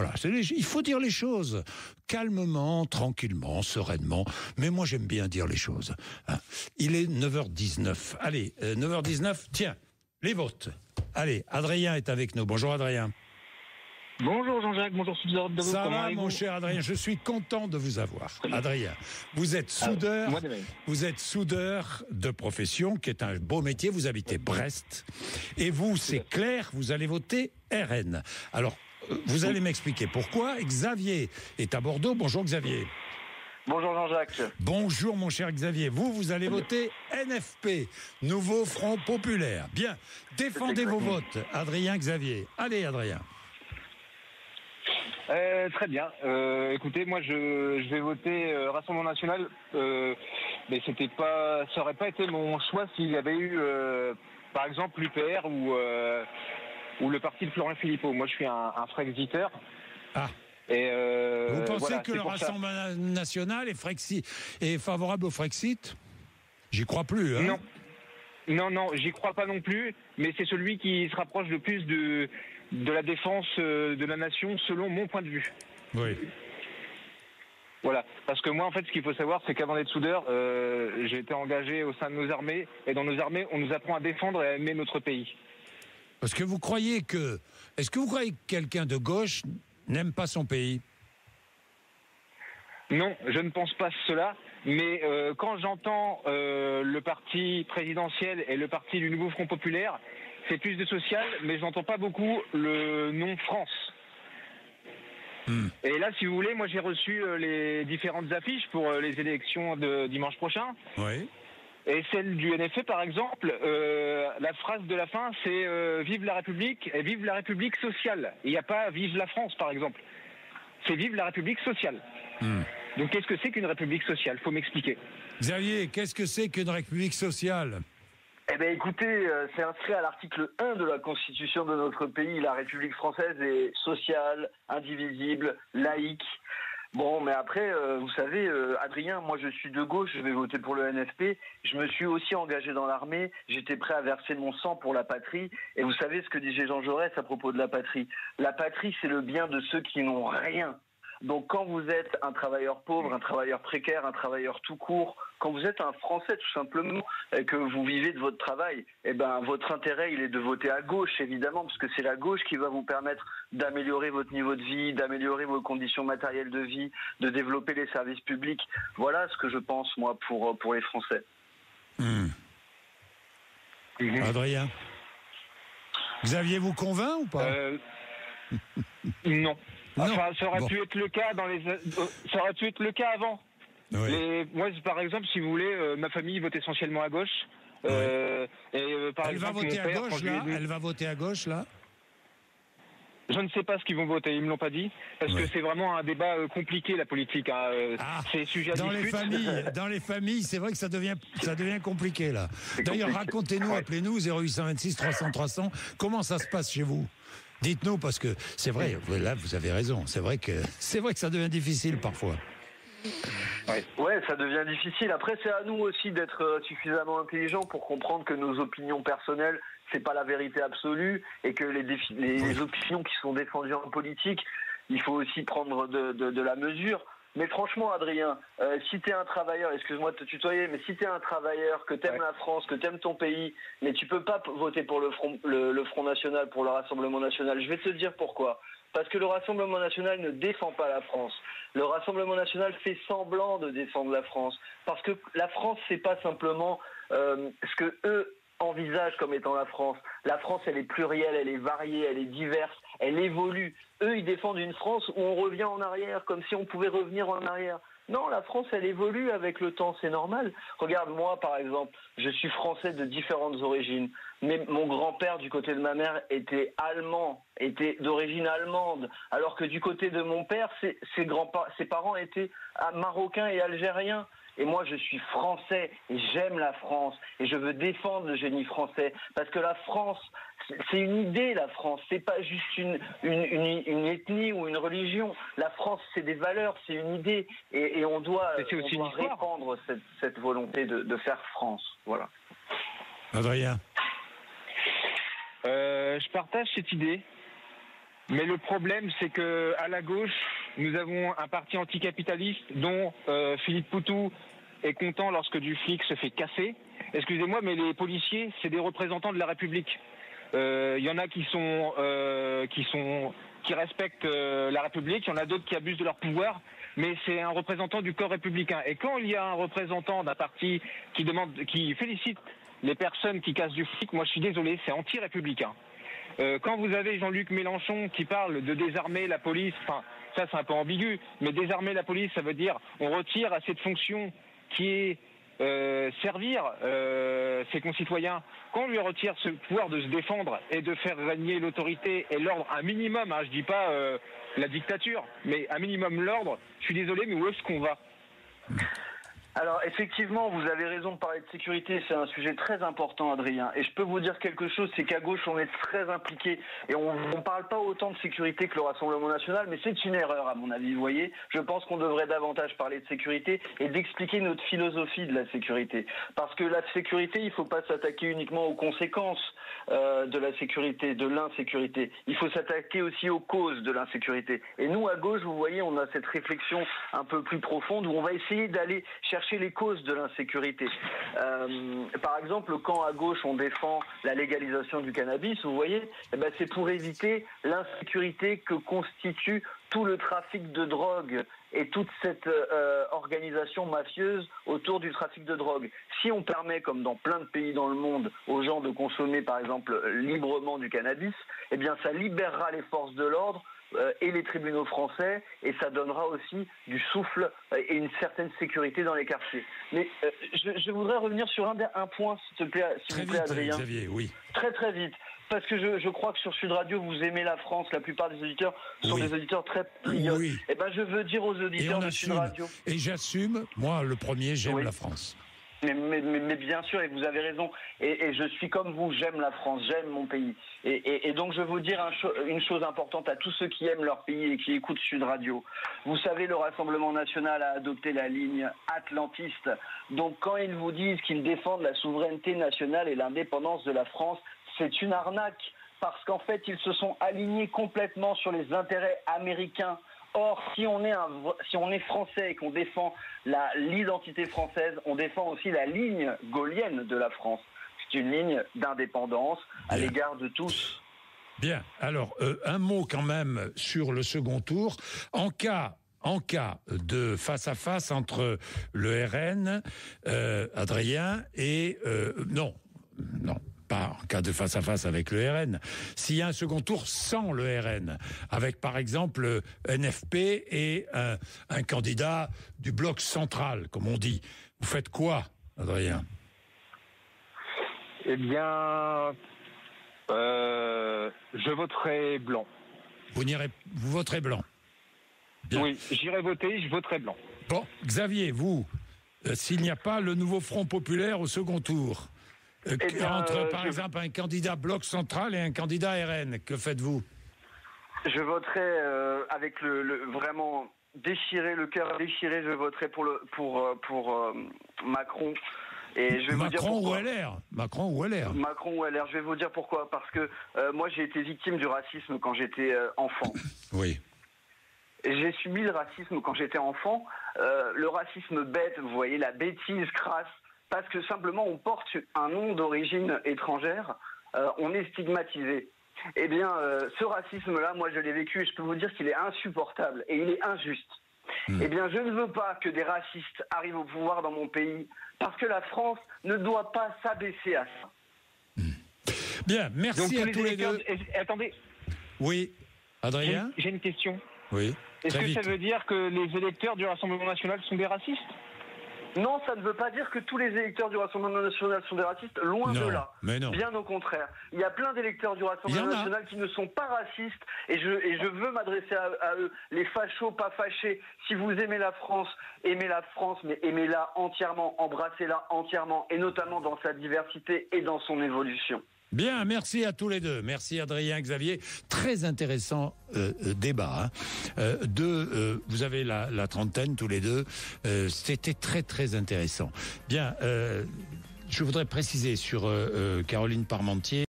Voilà, il faut dire les choses calmement, tranquillement, sereinement. Mais moi, j'aime bien dire les choses. Hein. Il est 9h19. Allez, 9h19, tiens, les votes. Allez, Adrien est avec nous. Bonjour Adrien. Bonjour Jean-Jacques, bonjour Suzanne. Ça va mon cher Adrien, je suis content de vous avoir. Adrien, vous êtes soudeur, de profession, qui est un beau métier, vous habitez Brest, et vous, c'est clair, vous allez voter RN. Alors, vous allez m'expliquer pourquoi. Xavier est à Bordeaux. Bonjour Xavier. Bonjour Jean-Jacques. Bonjour mon cher Xavier. Vous allez voter NFP, Nouveau Front Populaire. Bien, défendez vos votes, Adrien, Xavier. Allez Adrien. Très bien. Écoutez, moi je vais voter Rassemblement National, mais ça aurait pas été mon choix s'il y avait eu, par exemple, l'UPR ou le parti de Florent Philippot. Moi, je suis un Frexiteur. Ah. Et vous pensez que le Rassemblement National est favorable au Frexit ? J'y crois plus. Hein ? Non, j'y crois pas non plus. Mais c'est celui qui se rapproche le plus de la défense de la nation, selon mon point de vue. Oui. Voilà, parce que moi, en fait, ce qu'il faut savoir, c'est qu'avant d'être soudeur, j'ai été engagé au sein de nos armées, et dans nos armées, on nous apprend à défendre et à aimer notre pays. Est-ce que vous croyez que quelqu'un de gauche n'aime pas son pays ? Non, je ne pense pas cela, mais quand j'entends le parti présidentiel et le parti du Nouveau Front Populaire, c'est plus de social, mais je n'entends pas beaucoup le nom France. Et là, si vous voulez, moi j'ai reçu les différentes affiches pour les élections de dimanche prochain. Oui. Et celle du NFP, par exemple, la phrase de la fin, c'est vive la République et vive la République sociale. Il n'y a pas vive la France, par exemple. C'est vive la République sociale. Donc qu'est-ce que c'est qu'une République sociale ? Faut m'expliquer. Xavier, qu'est-ce que c'est qu'une République sociale ? Eh bien écoutez, c'est inscrit à l'article 1 de la Constitution de notre pays. La République française est sociale, indivisible, laïque. Bon, mais après, vous savez, Adrien, moi je suis de gauche, je vais voter pour le NFP. Je me suis aussi engagé dans l'armée, j'étais prêt à verser mon sang pour la patrie. Et vous savez ce que disait Jean Jaurès à propos de la patrie ? La patrie, c'est le bien de ceux qui n'ont rien. Donc quand vous êtes un travailleur pauvre, un travailleur précaire, un travailleur tout court, quand vous êtes un Français tout simplement, et que vous vivez de votre travail, eh ben votre intérêt il est de voter à gauche évidemment, parce que c'est la gauche qui va vous permettre d'améliorer votre niveau de vie, d'améliorer vos conditions matérielles de vie, de développer les services publics. Voilà ce que je pense moi pour les Français. Adrien, Xavier vous convainc ou pas ? Non. Enfin, Non. ça aurait pu être le cas ça aurait pu être le cas avant. Oui. Moi, par exemple, si vous voulez, ma famille vote essentiellement à gauche. Par Elle va exemple, voter mon père, à gauche là. Elle va voter à gauche là. Je ne sais pas ce qu'ils vont voter, ils me l'ont pas dit, parce que c'est vraiment un débat compliqué la politique. C'est sujet à dispute. Dans les familles, c'est vrai que ça devient compliqué là. D'ailleurs, racontez-nous, appelez-nous 0826 300 300. Comment ça se passe chez vous ? Dites-nous, parce que c'est vrai, là vous avez raison. C'est vrai que ça devient difficile parfois. Ouais, ça devient difficile. Après, c'est à nous aussi d'être suffisamment intelligents pour comprendre que nos opinions personnelles, c'est pas la vérité absolue, et que les opinions qui sont défendues en politique, il faut aussi prendre de la mesure. Mais franchement, Adrien, si t'es un travailleur, excuse-moi de te tutoyer, mais si t'es un travailleur, que t'aimes la France, que t'aimes ton pays, mais tu peux pas voter pour le Front National, pour le Rassemblement National. Je vais te dire pourquoi. Parce que le Rassemblement National ne défend pas la France. Le Rassemblement National fait semblant de défendre la France. Parce que la France, c'est pas simplement ce que eux envisagent comme étant la France. La France, elle est plurielle, elle est variée, elle est diverse, elle évolue. Eux, ils défendent une France où on revient en arrière, comme si on pouvait revenir en arrière. Non, la France, elle évolue avec le temps, c'est normal. Regarde, moi, par exemple, je suis français de différentes origines. Mais mon grand-père, du côté de ma mère, était allemand, était d'origine allemande. Alors que du côté de mon père, ses parents étaient marocains et algériens. Et moi, je suis français et j'aime la France. Et je veux défendre le génie français. Parce que la France, c'est une idée, la France. C'est pas juste une ethnie ou une religion. La France, c'est des valeurs, c'est une idée. Et on doit répandre cette volonté de faire France. Voilà. Adrien. Je partage cette idée. Mais le problème, c'est que à la gauche, nous avons un parti anticapitaliste dont Philippe Poutou est content lorsque du flic se fait casser. Excusez-moi, mais les policiers, c'est des représentants de la République. Il y en a qui respectent la République, il y en a d'autres qui abusent de leur pouvoir, mais c'est un représentant du corps républicain. Et quand il y a un représentant d'un parti qui félicite les personnes qui cassent du flic, moi je suis désolé, c'est anti-républicain. Quand vous avez Jean-Luc Mélenchon qui parle de désarmer la police, enfin ça c'est un peu ambigu, mais désarmer la police, ça veut dire on retire à cette fonction qui est servir ses concitoyens. Quand on lui retire ce pouvoir de se défendre et de faire régner l'autorité et l'ordre, un minimum, je dis pas la dictature, mais un minimum l'ordre, je suis désolé, mais où est-ce qu'on va ? Alors effectivement, vous avez raison de parler de sécurité, c'est un sujet très important, Adrien. Et je peux vous dire quelque chose, c'est qu'à gauche, on est très impliqué et on ne parle pas autant de sécurité que le Rassemblement national, mais c'est une erreur à mon avis, vous voyez. Je pense qu'on devrait davantage parler de sécurité et d'expliquer notre philosophie de la sécurité. Parce que la sécurité, il ne faut pas s'attaquer uniquement aux conséquences de la sécurité, de l'insécurité. Il faut s'attaquer aussi aux causes de l'insécurité. Et nous, à gauche, vous voyez, on a cette réflexion un peu plus profonde où on va essayer d'aller chercher les causes de l'insécurité. Par exemple, quand à gauche on défend la légalisation du cannabis, vous voyez, c'est pour éviter l'insécurité que constitue tout le trafic de drogue et toute cette organisation mafieuse autour du trafic de drogue. Si on permet, comme dans plein de pays dans le monde, aux gens de consommer par exemple librement du cannabis, eh bien ça libérera les forces de l'ordre et les tribunaux français, et ça donnera aussi du souffle et une certaine sécurité dans les quartiers. Mais je voudrais revenir sur un point, s'il vous plaît, Adrien. Xavier, oui. Très très vite. Parce que je crois que sur Sud Radio, vous aimez la France. La plupart des auditeurs sont des auditeurs très patriotes. Oui. Et je veux dire aux auditeurs de Sud Radio. Et j'assume, moi le premier, j'aime la France. Mais bien sûr, et vous avez raison, et je suis comme vous, j'aime la France, j'aime mon pays. Et donc je veux vous dire une chose importante à tous ceux qui aiment leur pays et qui écoutent Sud Radio. Vous savez, le Rassemblement national a adopté la ligne atlantiste. Donc quand ils vous disent qu'ils défendent la souveraineté nationale et l'indépendance de la France, c'est une arnaque, parce qu'en fait, ils se sont alignés complètement sur les intérêts américains. Or, si on est français et qu'on défend l'identité française, on défend aussi la ligne gaullienne de la France. C'est une ligne d'indépendance à l'égard de tous. Bien. Alors, un mot quand même sur le second tour. En cas de face-à-face entre le RN, Adrien, et... non. Pas en cas de face-à-face avec le RN. S'il y a un second tour sans le RN, avec par exemple NFP et un candidat du bloc central, comme on dit, vous faites quoi, Adrien ? Eh bien, je voterai blanc. Vous voterez blanc ? Bien. Oui, j'irai voter, je voterai blanc. Bon, Xavier, vous, s'il n'y a pas le nouveau Front populaire au second tour, entre, par exemple, un candidat bloc central et un candidat RN, que faites-vous ? Je voterai avec vraiment le cœur déchiré. Je voterai pour Macron. Et je vais vous dire pourquoi. Macron ou LR. Je vais vous dire pourquoi. Parce que moi, j'ai été victime du racisme quand j'étais enfant. Oui. Et j'ai subi le racisme quand j'étais enfant. Le racisme bête, vous voyez, la bêtise crasse. Parce que simplement on porte un nom d'origine étrangère, on est stigmatisé. Eh bien, ce racisme-là, moi je l'ai vécu et je peux vous dire qu'il est insupportable et il est injuste. Eh bien, je ne veux pas que des racistes arrivent au pouvoir dans mon pays, parce que la France ne doit pas s'abaisser à ça. Bien, merci à tous les deux. Attendez. Oui, Adrien ? J'ai une question. Oui. Est-ce que ça veut dire que les électeurs du Rassemblement national sont des racistes ? Non, ça ne veut pas dire que tous les électeurs du Rassemblement national sont des racistes, loin de là. Mais non. Bien au contraire. Il y a plein d'électeurs du Rassemblement national qui ne sont pas racistes, et je veux m'adresser à eux, les fachos, pas fâchés. Si vous aimez la France, mais aimez-la entièrement, embrassez-la entièrement, et notamment dans sa diversité et dans son évolution. Bien, merci à tous les deux. Merci Adrien, Xavier. Très intéressant débat. Vous avez la trentaine tous les deux. C'était très très intéressant. Bien, je voudrais préciser sur Caroline Parmentier.